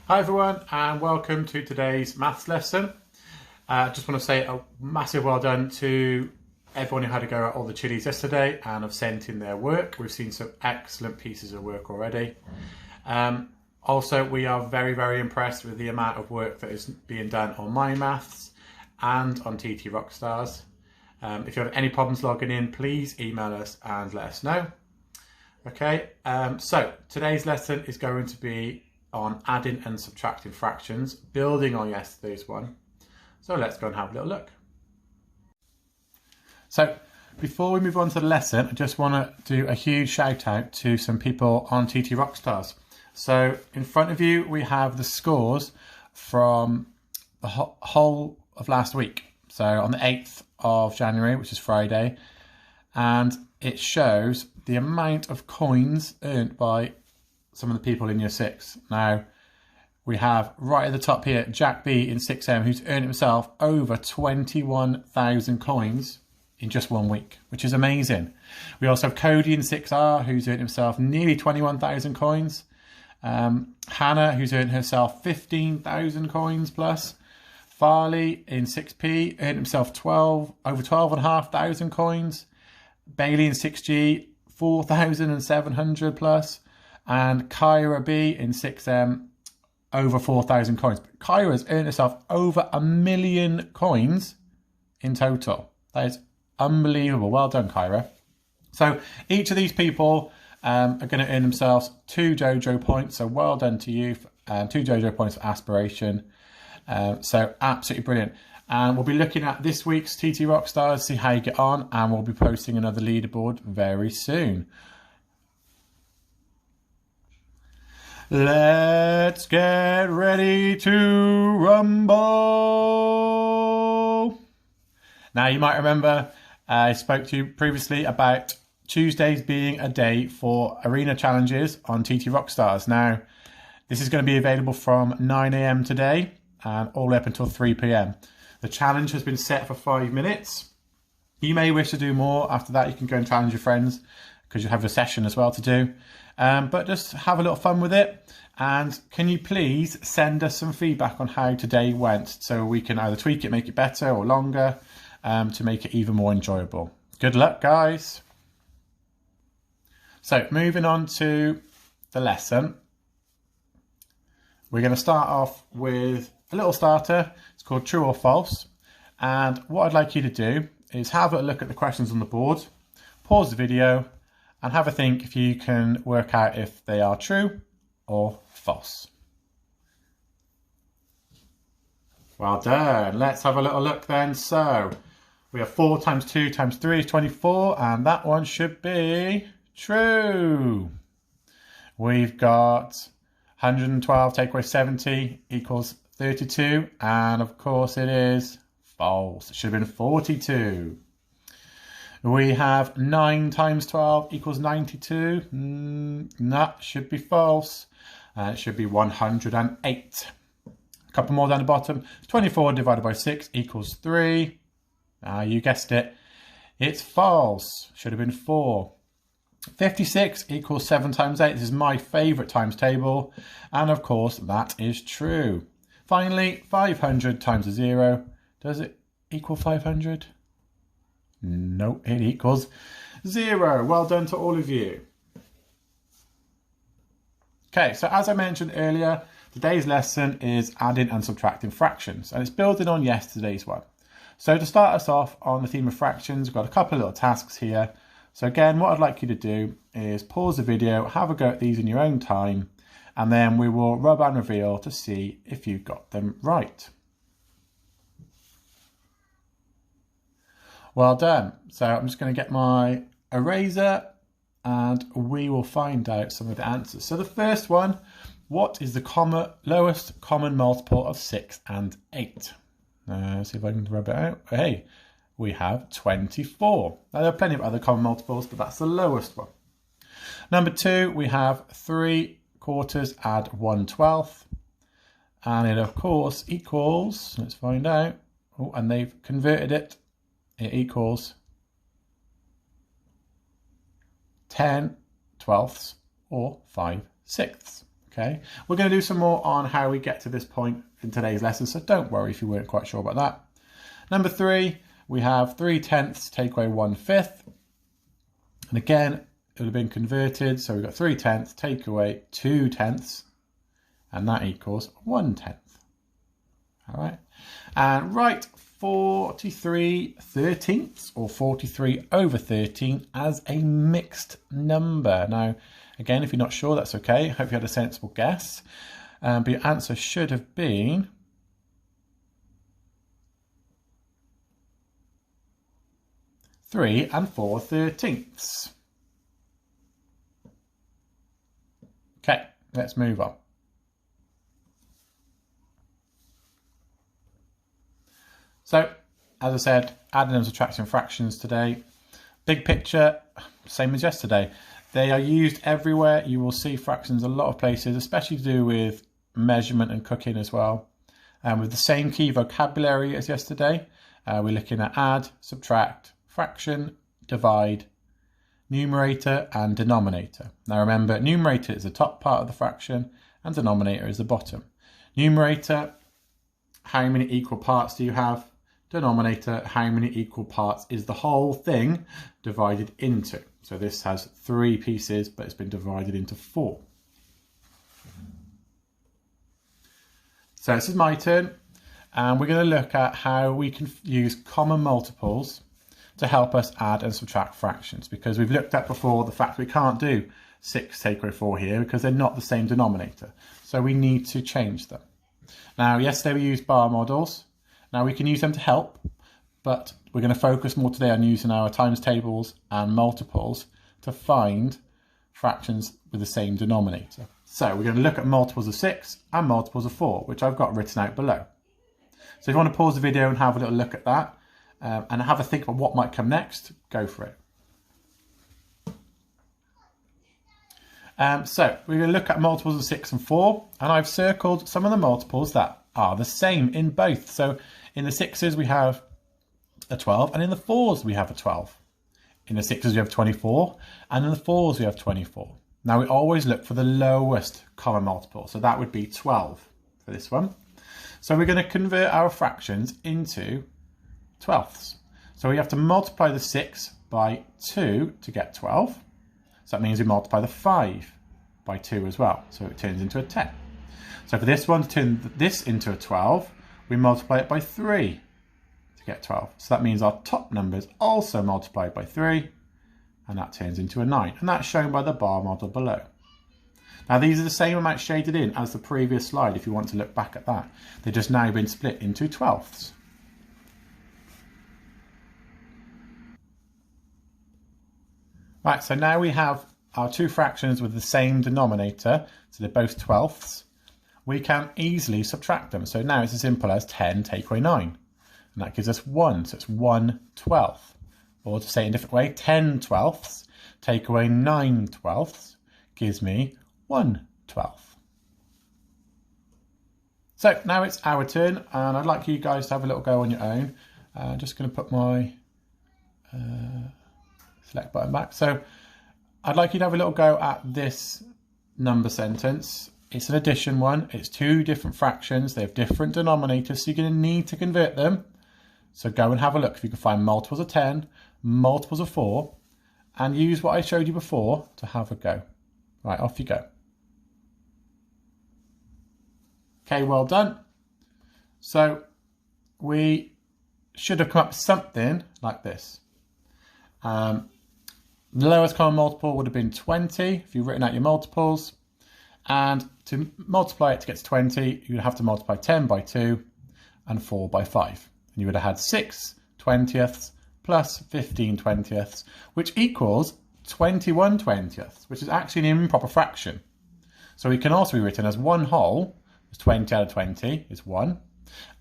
Hi everyone and welcome to today's maths lesson. I just want to say a massive well done to everyone who had to go at all the chilies yesterday and have sent in their work. We've seen some excellent pieces of work already. Also, we are very impressed with the amount of work that is being done on My Maths and on TT Rockstars. If you have any problems logging in, please email us and let us know. Okay, so today's lesson is going to be on adding and subtracting fractions, building on yesterday's one. So let's go and have a little look. So before we move on to the lesson, I just want to do a huge shout out to some people on TT Rockstars. So in front of you, we have the scores from the whole of last week. So on the 8th of January, which is Friday, and it shows the amount of coins earned by some of the people in year 6. Now, we have right at the top here, Jack B in 6M, who's earned himself over 21,000 coins in just 1 week, which is amazing. We also have Cody in 6R, who's earned himself nearly 21,000 coins. Hannah, who's earned herself 15,000 coins plus. Farley in 6P earned himself over 12,500 coins. Bailey in 6G, 4,700 plus. And Kyra B in 6M, over 4,000 coins. But Kyra's earned herself over 1 million coins in total. That is unbelievable. Well done, Kyra. So each of these people are going to earn themselves 2 JoJo points. So well done to you. 2 JoJo points for aspiration. So absolutely brilliant. And we'll be looking at this week's TT Rockstars, see how you get on. And we'll be posting another leaderboard very soon. Let's get ready to rumble. Now, you might remember I spoke to you previously about Tuesdays being a day for arena challenges on TT Rockstars. Now, this is going to be available from 9 AM today and all the way up until 3 PM. The challenge has been set for 5 minutes. You may wish to do more. After that, you can go and challenge your friends because you have a session as well to do. But just have a little fun with it. And can you please send us some feedback on how today went so we can either tweak it, make it better or longer to make it even more enjoyable. Good luck, guys. So moving on to the lesson. We're going to start off with a little starter. It's called True or False. And what I'd like you to do is have a look at the questions on the board, pause the video, and have a think if you can work out if they are true or false. Well done. Let's have a little look then. So we have 4 times 2 times 3 is 24, and that one should be true. We've got 112 take away 70 equals 32, and of course it is false. It should have been 42. We have 9 times 12 equals 92. That should be false. It should be 108. A couple more down the bottom. 24 divided by 6 equals 3. You guessed it. It's false. Should have been 4. 56 equals 7 times 8. This is my favourite times table. And of course, that is true. Finally, 500 times a 0. Does it equal 500? No, it equals 0. Well done to all of you. Okay, so as I mentioned earlier, today's lesson is adding and subtracting fractions, and it's building on yesterday's one. So to start us off on the theme of fractions, we've got a couple of little tasks here. So again, what I'd like you to do is pause the video, have a go at these in your own time, and then we will rub and reveal to see if you got them right. Well done. So I'm just going to get my eraser and we will find out some of the answers. So the first one, what is the lowest common multiple of 6 and 8? Let's see if I can rub it out. Hey, we have 24. Now there are plenty of other common multiples, but that's the lowest one. Number 2, we have 3 quarters add 1/12. And it of course equals, let's find out. Oh, and they've converted it. It equals 10 12ths or 5/6. Okay, we're going to do some more on how we get to this point in today's lesson, so don't worry if you weren't quite sure about that. Number 3, we have 3/10 take away 1/5. And again, it would have been converted, so we've got 3/10 take away 2/10, and that equals 1/10. All right, and write 43/13 or 43/13 as a mixed number. Now, again, if you're not sure, that's okay. I hope you had a sensible guess. But your answer should have been 3 4/13. Okay, let's move on. So, as I said, adding and subtracting fractions today. Big picture, same as yesterday. They are used everywhere. You will see fractions a lot of places, especially to do with measurement and cooking as well. With the same key vocabulary as yesterday, we're looking at add, subtract, fraction, divide, numerator and denominator. Now remember, numerator is the top part of the fraction and denominator is the bottom. Numerator, how many equal parts do you have? Denominator, how many equal parts is the whole thing divided into? So this has 3 pieces, but it's been divided into 4. So this is my turn, and we're going to look at how we can use common multiples to help us add and subtract fractions, because we've looked at before the fact we can't do 6 take away 4 here because they're not the same denominator. So we need to change them. Now, yesterday we used bar models. Now we can use them to help, but we're going to focus more today on using our times tables and multiples to find fractions with the same denominator. So we're going to look at multiples of 6 and multiples of 4, which I've got written out below. So if you want to pause the video and have a little look at that and have a think about what might come next, go for it. So we're going to look at multiples of 6 and 4, and I've circled some of the multiples that are the same in both. So in the 6s we have a 12, and in the 4s we have a 12. In the 6s we have 24, and in the 4s we have 24. Now we always look for the lowest common multiple, so that would be 12 for this one. So we're going to convert our fractions into 12ths. So we have to multiply the 6 by 2 to get 12. So that means we multiply the 5 by 2 as well. So it turns into a 10. So for this one, to turn this into a 12, we multiply it by 3 to get 12. So that means our top number is also multiplied by 3, and that turns into a 9. And that's shown by the bar model below. Now these are the same amount shaded in as the previous slide if you want to look back at that. They've just now been split into 12ths. Right, so now we have our 2 fractions with the same denominator, so they're both 12ths. We can easily subtract them. So now it's as simple as 10 take away 9. And that gives us 1, so it's 1/12. Or to say it in a different way, 10/12 take away 9/12 gives me 1/12. So now it's our turn, and I'd like you guys to have a little go on your own. I'm just going to put my select button back. So I'd like you to have a little go at this number sentence. It's an addition one. It's 2 different fractions. They have different denominators, so you're going to need to convert them. So go and have a look if you can find multiples of 10, multiples of 4, and use what I showed you before to have a go. Right, off you go. Okay, well done. So we should have come up with something like this. The lowest common multiple would have been 20 if you've written out your multiples. And to multiply it to get to 20, you'd have to multiply 10 by 2 and 4 by 5. And you would have had 6/20 plus 15/20, which equals 21/20, which is actually an improper fraction. So it can also be written as 1 whole, as 20 out of 20 is 1,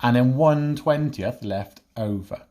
and then 1/20 left over.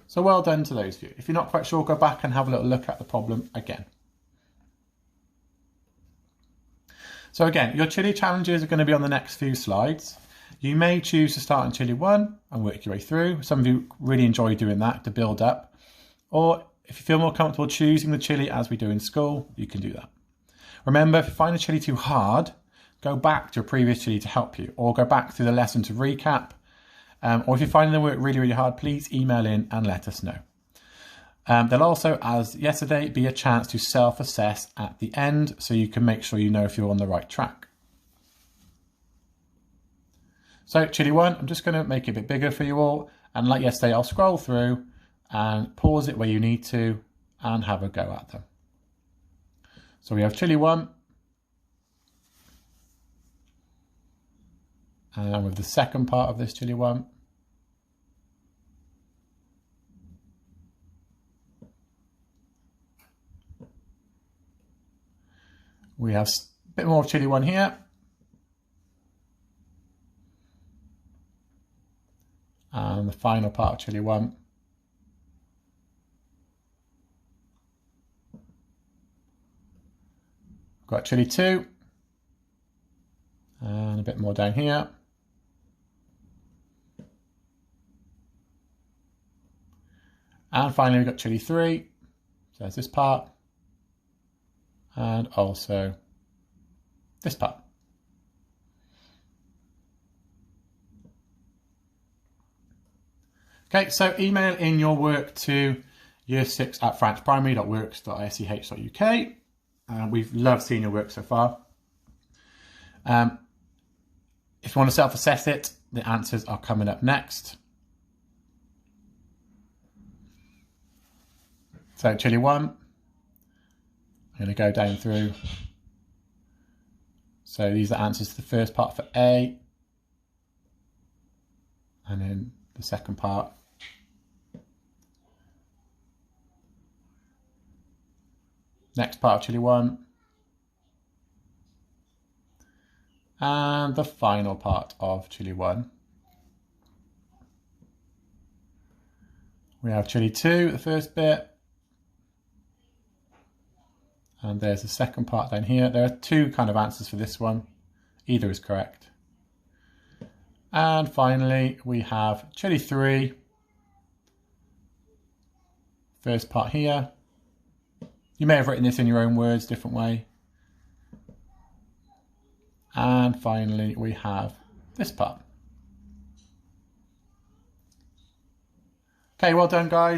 So well done to those of you. If you're not quite sure, go back and have a little look at the problem again. So again, your chili challenges are going to be on the next few slides. You may choose to start on chili 1 and work your way through. Some of you really enjoy doing that to build up. Or if you feel more comfortable choosing the chili as we do in school, you can do that. Remember, if you find the chili too hard, go back to a previous chili to help you, or go back through the lesson to recap. Or if you're finding the work really, really hard, please email in and let us know. There'll also, as yesterday, be a chance to self-assess at the end, so you can make sure you know if you're on the right track. So chili 1, I'm just going to make it a bit bigger for you all. And like yesterday, I'll scroll through and pause it where you need to and have a go at them. So we have chili 1. And with the second part of this chili 1. We have a bit more of chili 1 here. And the final part of chili 1. Got chili 2. And a bit more down here. And finally we've got chili 3. So there's this part. And also this part. Okay, so email in your work to year 6 at franchprimary.works.sch.uk. We've loved seeing your work so far. If you want to self-assess it, the answers are coming up next. So chili 1, I'm going to go down through. So these are answers to the first part for A, and then the second part. Next part of chili 1. And the final part of chili 1. We have chili 2, the first bit. And there's the second part down here. There are 2 kind of answers for this one. Either is correct. And finally, we have chili 3. First part here. You may have written this in your own words, different way. And finally, we have this part. Okay, well done, guys.